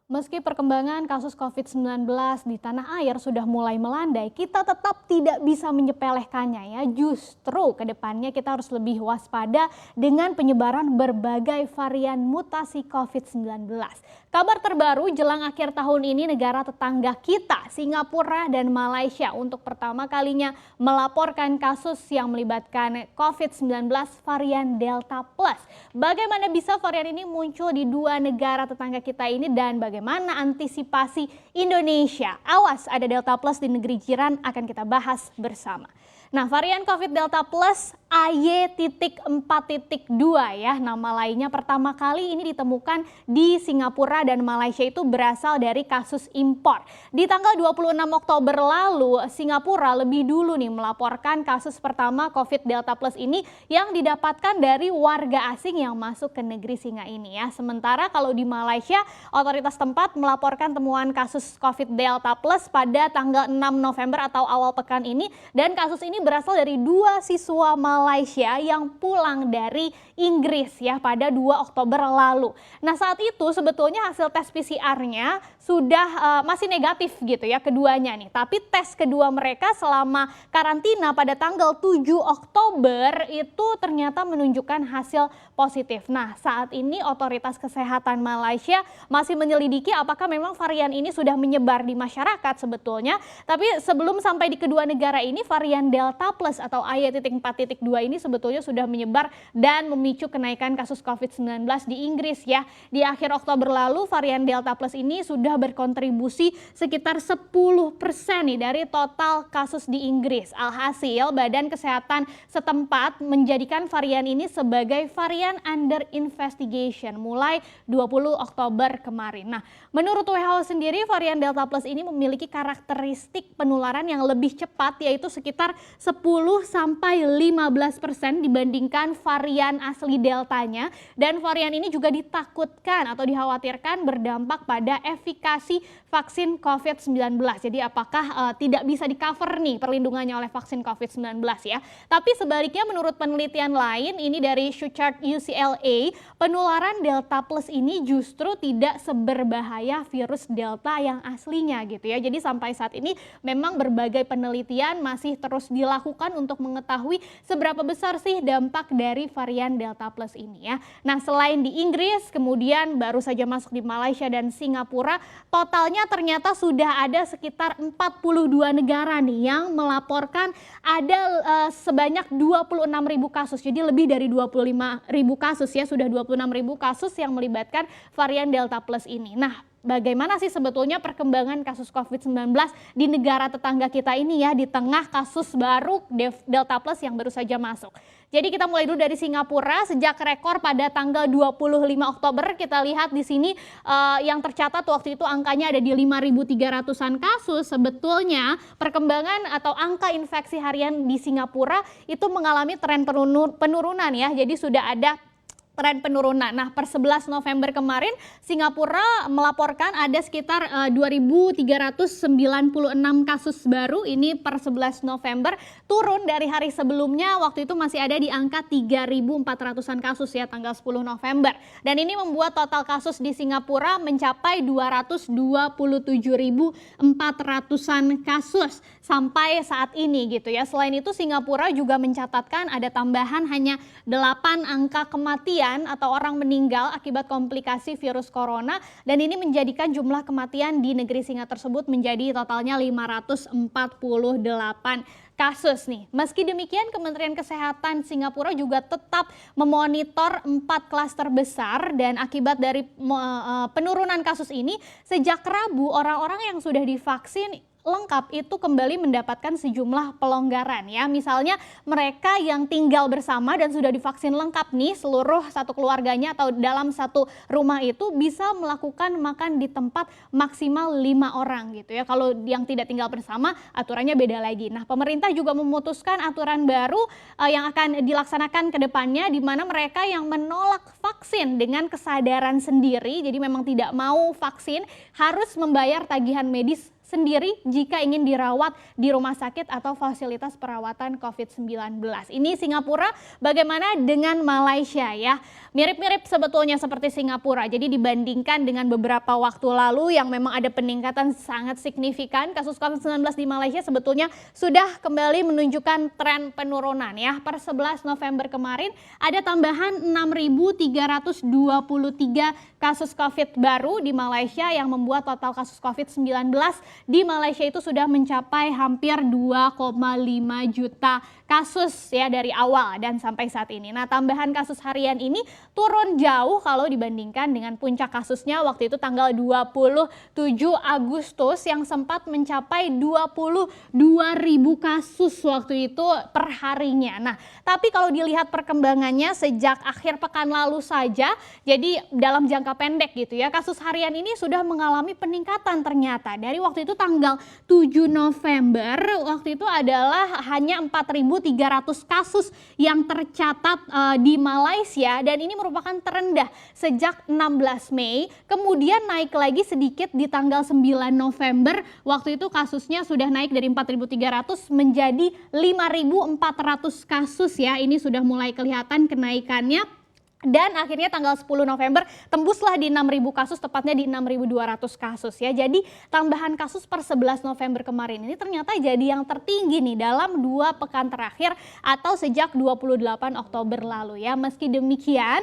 Meski perkembangan kasus COVID-19 di tanah air sudah mulai melandai, kita tetap tidak bisa menyepelekannya ya. Justru ke depannya kita harus lebih waspada dengan penyebaran berbagai varian mutasi COVID-19. Kabar terbaru jelang akhir tahun ini negara tetangga kita, Singapura dan Malaysia untuk pertama kalinya melaporkan kasus yang melibatkan COVID-19 varian Delta Plus. Bagaimana bisa varian ini muncul di dua negara tetangga kita ini dan bagaimana antisipasi Indonesia? Awas ada Delta Plus di negeri jiran akan kita bahas bersama. Nah, varian COVID Delta Plus AY.4.2 ya, nama lainnya pertama kali ini ditemukan di Singapura dan Malaysia itu berasal dari kasus impor. Di tanggal 26 Oktober lalu, Singapura lebih dulu nih melaporkan kasus pertama COVID Delta Plus ini yang didapatkan dari warga asing yang masuk ke negeri Singa ini ya. Sementara kalau di Malaysia, otoritas tempat melaporkan temuan kasus COVID Delta Plus pada tanggal 6 November atau awal pekan ini, dan kasus ini berasal dari dua siswa Malaysia yang pulang dari Inggris ya pada 2 Oktober lalu. Nah, saat itu sebetulnya hasil tes PCR-nya sudah masih negatif gitu ya keduanya nih. Tapi tes kedua mereka selama karantina pada tanggal 7 Oktober itu ternyata menunjukkan hasil positif. Nah, saat ini otoritas kesehatan Malaysia masih menyelidiki apakah memang varian ini sudah menyebar di masyarakat sebetulnya. Tapi sebelum sampai di kedua negara ini, varian Delta Plus atau AY.4.2 ini sebetulnya sudah menyebar dan memicu kenaikan kasus COVID-19 di Inggris ya. Di akhir Oktober lalu, varian Delta Plus ini sudah berkontribusi sekitar 10% nih dari total kasus di Inggris. Alhasil, Badan Kesehatan setempat menjadikan varian ini sebagai varian under investigation mulai 20 Oktober kemarin. Nah, menurut WHO sendiri, varian Delta Plus ini memiliki karakteristik penularan yang lebih cepat, yaitu sekitar 10-15% dibandingkan varian asli Deltanya, dan varian ini juga ditakutkan atau dikhawatirkan berdampak pada efikasi vaksin COVID-19. Jadi apakah tidak bisa di-cover nih perlindungannya oleh vaksin COVID-19 ya. Tapi sebaliknya menurut penelitian lain ini dari Schuchard UCLA, penularan Delta Plus ini justru tidak seberbahaya virus Delta yang aslinya gitu ya. Jadi sampai saat ini memang berbagai penelitian masih terus dilakukan untuk mengetahui seberapa besar sih dampak dari varian Delta Plus ini ya. Nah, selain di Inggris, kemudian baru saja masuk di Malaysia dan Singapura, totalnya ternyata sudah ada sekitar 42 negara nih yang melaporkan ada sebanyak 26.000 kasus. Jadi lebih dari 25.000 kasus ya, sudah 26.000 kasus yang melibatkan varian Delta Plus ini. Nah, bagaimana sih sebetulnya perkembangan kasus COVID-19 di negara tetangga kita ini ya, di tengah kasus baru Delta Plus yang baru saja masuk. Jadi kita mulai dulu dari Singapura. Sejak rekor pada tanggal 25 Oktober, kita lihat di sini yang tercatat waktu itu angkanya ada di 5.300-an kasus. Sebetulnya perkembangan atau angka infeksi harian di Singapura itu mengalami tren penurunan ya. Jadi sudah ada tren penurunan. Nah, per 11 November kemarin Singapura melaporkan ada sekitar 2.396 kasus baru. Ini per 11 November, turun dari hari sebelumnya, waktu itu masih ada di angka 3.400-an kasus ya tanggal 10 November. Dan ini membuat total kasus di Singapura mencapai 227.400-an kasus sampai saat ini gitu ya. Selain itu Singapura juga mencatatkan ada tambahan hanya 8 angka kematian atau orang meninggal akibat komplikasi virus corona, dan ini menjadikan jumlah kematian di negeri Singa tersebut menjadi totalnya 548 kasus nih. Meski demikian, Kementerian Kesehatan Singapura juga tetap memonitor 4 klaster besar, dan akibat dari penurunan kasus ini sejak Rabu, orang-orang yang sudah divaksin lengkap itu kembali mendapatkan sejumlah pelonggaran ya. Misalnya mereka yang tinggal bersama dan sudah divaksin lengkap nih, seluruh satu keluarganya atau dalam satu rumah itu bisa melakukan makan di tempat maksimal 5 orang gitu ya. Kalau yang tidak tinggal bersama aturannya beda lagi. Nah, pemerintah juga memutuskan aturan baru yang akan dilaksanakan ke depannya, di mana mereka yang menolak vaksin dengan kesadaran sendiri, jadi memang tidak mau vaksin, harus membayar tagihan medis sendiri jika ingin dirawat di rumah sakit atau fasilitas perawatan COVID-19. Ini Singapura, bagaimana dengan Malaysia ya? Mirip-mirip sebetulnya seperti Singapura. Jadi dibandingkan dengan beberapa waktu lalu yang memang ada peningkatan sangat signifikan, kasus COVID-19 di Malaysia sebetulnya sudah kembali menunjukkan tren penurunan ya. Per 11 November kemarin ada tambahan 6.323 kasus COVID baru di Malaysia yang membuat total kasus COVID-19 di Malaysia itu sudah mencapai hampir 2,5 juta kasus ya dari awal dan sampai saat ini. Nah, tambahan kasus harian ini turun jauh kalau dibandingkan dengan puncak kasusnya waktu itu tanggal 27 Agustus yang sempat mencapai 22.000 kasus waktu itu per harinya. Nah, tapi kalau dilihat perkembangannya sejak akhir pekan lalu saja, jadi dalam jangka pendek gitu ya, kasus harian ini sudah mengalami peningkatan ternyata. Dari waktu itu tanggal 7 November, waktu itu adalah hanya 4.300 kasus yang tercatat di Malaysia dan ini merupakan terendah sejak 16 Mei. Kemudian naik lagi sedikit di tanggal 9 November, waktu itu kasusnya sudah naik dari 4.300 menjadi 5.400 kasus ya. Ini sudah mulai kelihatan kenaikannya. Dan akhirnya tanggal 10 November tembuslah di 6.000 kasus, tepatnya di 6.200 kasus ya. Jadi tambahan kasus per 11 November kemarin ini ternyata jadi yang tertinggi nih dalam 2 pekan terakhir atau sejak 28 Oktober lalu ya. Meski demikian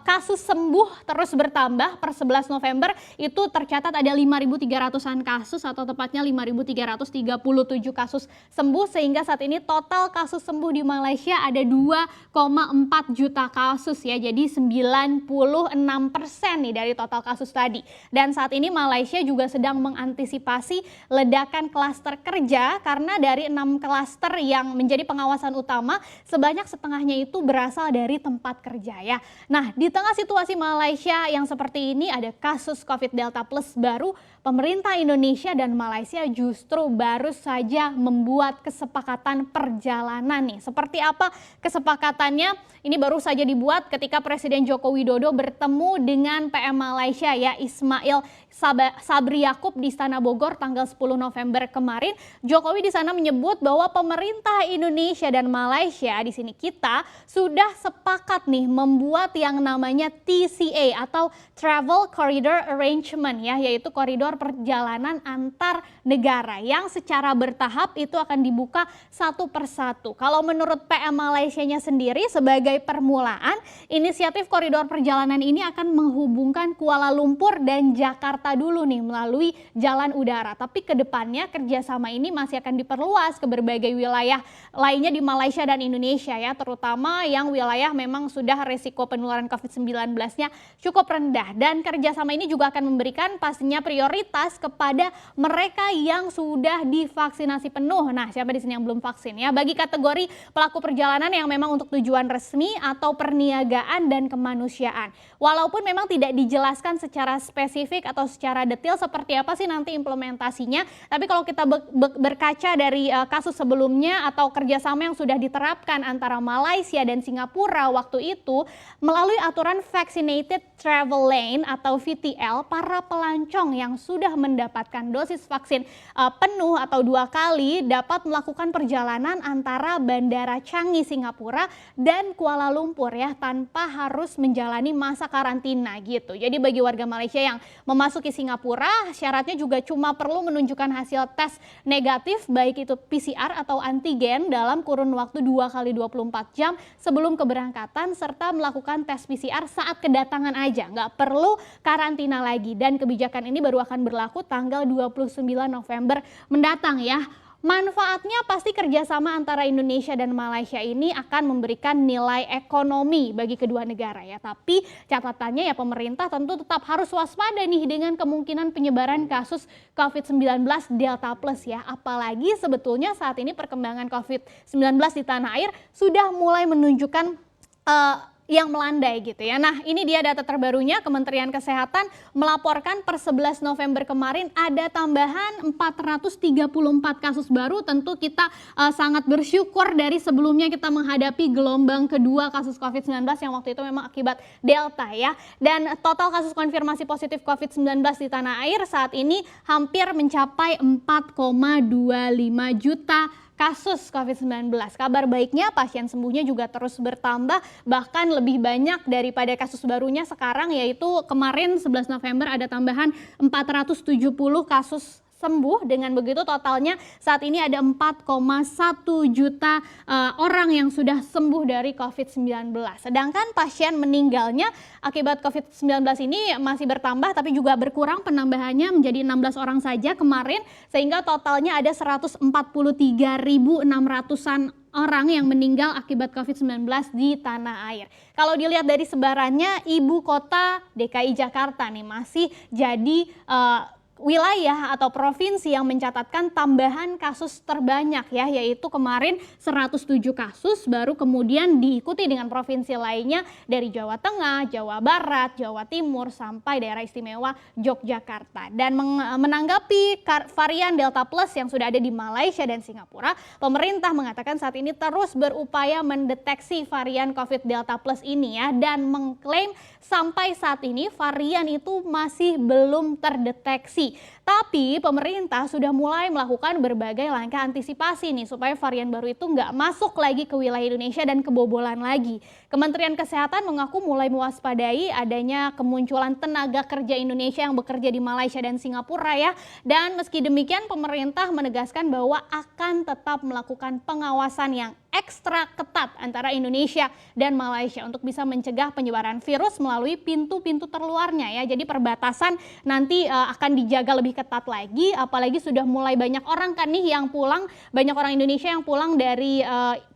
kasus sembuh terus bertambah. Per 11 November itu tercatat ada 5.300-an kasus atau tepatnya 5.337 kasus sembuh, sehingga saat ini total kasus sembuh di Malaysia ada 2,4 juta kasus ya. Jadi 96% nih dari total kasus tadi. Dan saat ini Malaysia juga sedang mengantisipasi ledakan klaster kerja karena dari 6 klaster yang menjadi pengawasan utama, sebanyak setengahnya itu berasal dari tempat kerja ya. Nah, di tengah situasi Malaysia yang seperti ini, ada kasus COVID Delta Plus baru, pemerintah Indonesia dan Malaysia justru baru saja membuat kesepakatan perjalanan nih. Seperti apa kesepakatannya? Ini baru saja dibuat ketika Presiden Joko Widodo bertemu dengan PM Malaysia ya, Ismail Sabri Yaakob di Istana Bogor tanggal 10 November kemarin. Jokowi di sana menyebut bahwa pemerintah Indonesia dan Malaysia, di sini kita sudah sepakat nih membuat yang namanya TCA atau Travel Corridor Arrangement ya, yaitu koridor perjalanan antar negara yang secara bertahap itu akan dibuka satu persatu. Kalau menurut PM Malaysianya sendiri, sebagai permulaan, inisiatif koridor perjalanan ini akan menghubungkan Kuala Lumpur dan Jakarta dulu nih melalui jalan udara. Tapi kedepannya kerjasama ini masih akan diperluas ke berbagai wilayah lainnya di Malaysia dan Indonesia ya, terutama yang wilayah memang sudah resiko penularan COVID-19-nya cukup rendah. Dan kerjasama ini juga akan memberikan pastinya prioritas kepada mereka yang sudah divaksinasi penuh. Nah, siapa di sini yang belum vaksin ya? Bagi kategori pelaku perjalanan yang memang untuk tujuan resmi atau perniagaan dan kemanusiaan. Walaupun memang tidak dijelaskan secara spesifik atau secara detail seperti apa sih nanti implementasinya, tapi kalau kita berkaca dari kasus sebelumnya atau kerjasama yang sudah diterapkan antara Malaysia dan Singapura waktu itu, melalui aturan Vaccinated Travel Lane atau VTL, para pelancong yang sudah mendapatkan dosis vaksin penuh atau 2 kali dapat melakukan perjalanan antara Bandara Changi Singapura dan Kuala Lumpur ya, tanpa harus menjalani masa karantina gitu. Jadi bagi warga Malaysia yang memasuki Singapura, syaratnya juga cuma perlu menunjukkan hasil tes negatif baik itu PCR atau antigen dalam kurun waktu 2 kali 24 jam sebelum keberangkatan, serta melakukan tes PCR saat kedatangan aja, nggak perlu karantina lagi. Dan kebijakan ini baru akan berlaku tanggal 29 November mendatang ya. Manfaatnya pasti kerjasama antara Indonesia dan Malaysia ini akan memberikan nilai ekonomi bagi kedua negara ya. Tapi catatannya ya, pemerintah tentu tetap harus waspada nih dengan kemungkinan penyebaran kasus COVID-19 Delta Plus ya. Apalagi sebetulnya saat ini perkembangan COVID-19 di tanah air sudah mulai menunjukkan yang melandai gitu ya. Nah, ini dia data terbarunya. Kementerian Kesehatan melaporkan per 11 November kemarin ada tambahan 434 kasus baru. Tentu kita sangat bersyukur dari sebelumnya kita menghadapi gelombang kedua kasus COVID-19 yang waktu itu memang akibat Delta ya. Dan total kasus konfirmasi positif COVID-19 di tanah air saat ini hampir mencapai 4,25 juta kasus COVID-19. Kabar baiknya pasien sembuhnya juga terus bertambah, bahkan lebih banyak daripada kasus barunya sekarang, yaitu kemarin 11 November ada tambahan 470 kasus sembuh. Dengan begitu totalnya saat ini ada 4,1 juta orang yang sudah sembuh dari COVID-19. Sedangkan pasien meninggalnya akibat COVID-19 ini masih bertambah, tapi juga berkurang penambahannya menjadi 16 orang saja kemarin, sehingga totalnya ada 143.600-an orang yang meninggal akibat COVID-19 di tanah air. Kalau dilihat dari sebarannya, ibu kota DKI Jakarta nih masih jadi wilayah atau provinsi yang mencatatkan tambahan kasus terbanyak ya, yaitu kemarin 107 kasus, baru kemudian diikuti dengan provinsi lainnya dari Jawa Tengah, Jawa Barat, Jawa Timur, sampai daerah istimewa Yogyakarta. Dan menanggapi varian Delta Plus yang sudah ada di Malaysia dan Singapura, pemerintah mengatakan saat ini terus berupaya mendeteksi varian COVID Delta Plus ini ya, dan mengklaim sampai saat ini varian itu masih belum terdeteksi. Tapi pemerintah sudah mulai melakukan berbagai langkah antisipasi nih supaya varian baru itu nggak masuk lagi ke wilayah Indonesia dan kebobolan lagi. Kementerian Kesehatan mengaku mulai mewaspadai adanya kemunculan tenaga kerja Indonesia yang bekerja di Malaysia dan Singapura ya. Dan meski demikian pemerintah menegaskan bahwa akan tetap melakukan pengawasan yang ekstra ketat antara Indonesia dan Malaysia untuk bisa mencegah penyebaran virus melalui pintu-pintu terluarnya ya. Jadi perbatasan nanti akan dijaga lebih ketat lagi, apalagi sudah mulai banyak orang kan nih yang pulang, banyak orang Indonesia yang pulang dari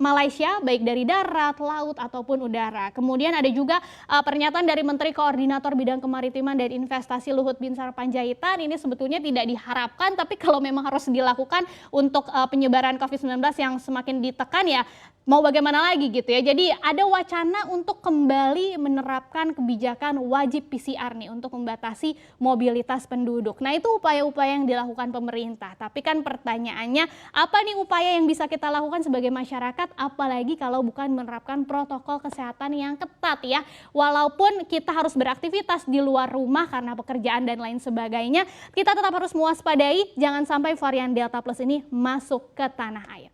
Malaysia, baik dari darat, laut ataupun udara. Kemudian ada juga pernyataan dari Menteri Koordinator Bidang Kemaritiman dan Investasi Luhut Binsar Panjaitan. Ini sebetulnya tidak diharapkan, tapi kalau memang harus dilakukan untuk penyebaran COVID-19 yang semakin ditekan ya, mau bagaimana lagi gitu ya. Jadi ada wacana untuk kembali menerapkan kebijakan wajib PCR nih untuk membatasi mobilitas penduduk. Nah, itu upaya-upaya yang dilakukan pemerintah. Tapi kan pertanyaannya, apa nih upaya yang bisa kita lakukan sebagai masyarakat, apalagi kalau bukan menerapkan protokol kesehatan yang ketat ya. Walaupun kita harus beraktivitas di luar rumah karena pekerjaan dan lain sebagainya, kita tetap harus mewaspadai jangan sampai varian Delta Plus ini masuk ke tanah air.